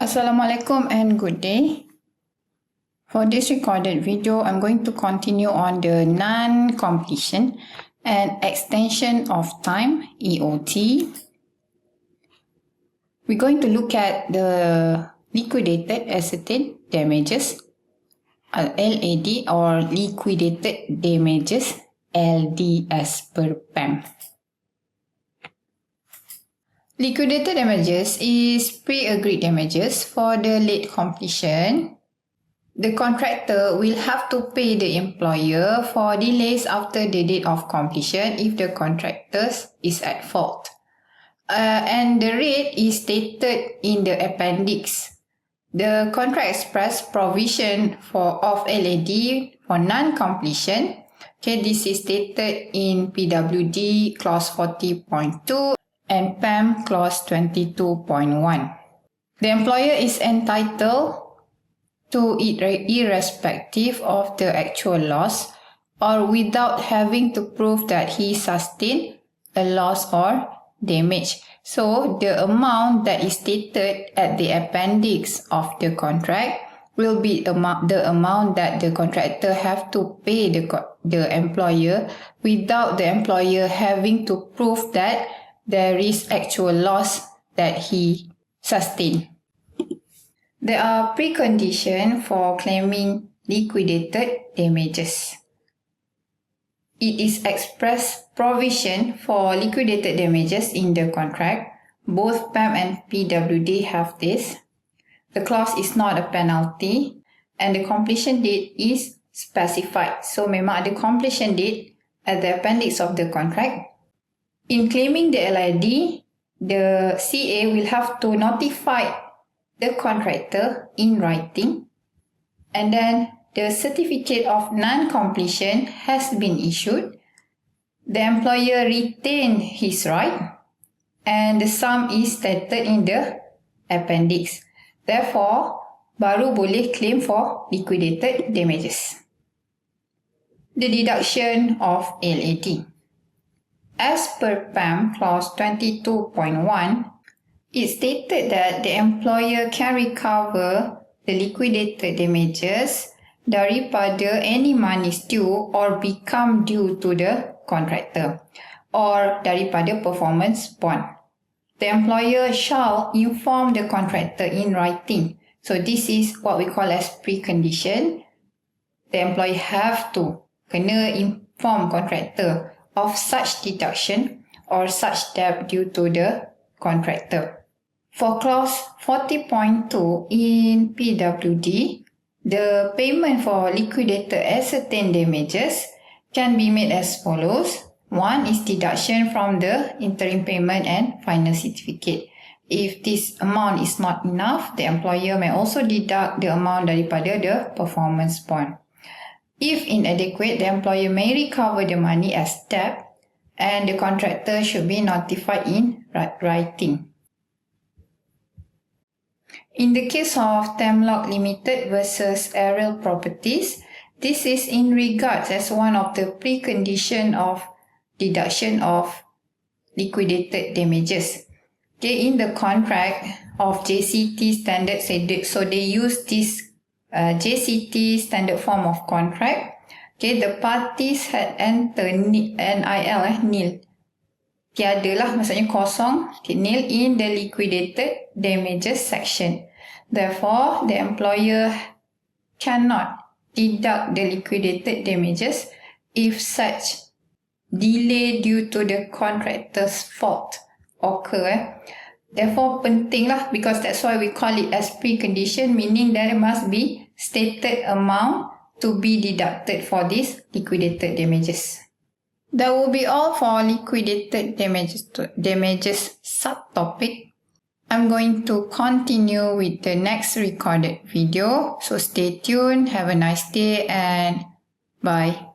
Assalamualaikum and good day. For this recorded video, I'm going to continue on the non-completion and extension of time, EOT. We're going to look at the liquidated ascertained damages, LAD, or liquidated damages, LD, as per PAM. Liquidated damages is pre-agreed damages for the late completion. The contractor will have to pay the employer for delays after the date of completion if the contractor is at fault. And the rate is stated in the appendix. The contract express provision of LAD for non-completion. Okay, this is stated in PWD clause 40.2 and PAM clause 22.1. The employer is entitled to it irrespective of the actual loss or without having to prove that he sustained a loss or damage. So the amount that is stated at the appendix of the contract will be the amount that the contractor have to pay the employer without the employer having to prove that there is actual loss that he sustained. There are preconditions for claiming liquidated damages. It is express provision for liquidated damages in the contract. Both PAM and PWD have this. The clause is not a penalty and the completion date is specified. So memang ada completion date at the appendix of the contract. In claiming the LID, the CA will have to notify the contractor in writing, and then the certificate of non-completion has been issued. The employer retained his right and the sum is stated in the appendix. Therefore, baru boleh claim for liquidated damages. The deduction of LAD. As per PAM clause 22.1, it stated that the employer can recover the liquidated damages daripada any monies due or become due to the contractor or daripada performance bond. The employer shall inform the contractor in writing. So this is what we call as precondition. The employer have to kena inform contractor of such deduction or such debt due to the contractor. For clause 40.2 in PWD, the payment for liquidated ascertained damages can be made as follows. One is deduction from the interim payment and final certificate. If this amount is not enough, the employer may also deduct the amount daripada the performance bond. If inadequate, the employer may recover the money as debt and the contractor should be notified in writing. In the case of Temlock Limited versus Aerial Properties, this is in regards as one of the precondition of deduction of liquidated damages. Okay, in the contract of JCT standard, so they use this JCT standard form of contract. Okay, the parties had entered nil. Tiada lah, maksudnya kosong, nil in the liquidated damages section. Therefore, the employer cannot deduct the liquidated damages if such delay due to the contractor's fault occur. Therefore, penting lah, because that's why we call it as precondition, meaning there must be stated amount to be deducted for this liquidated damages. That will be all for liquidated damages subtopic. I'm going to continue with the next recorded video. So stay tuned, have a nice day and bye.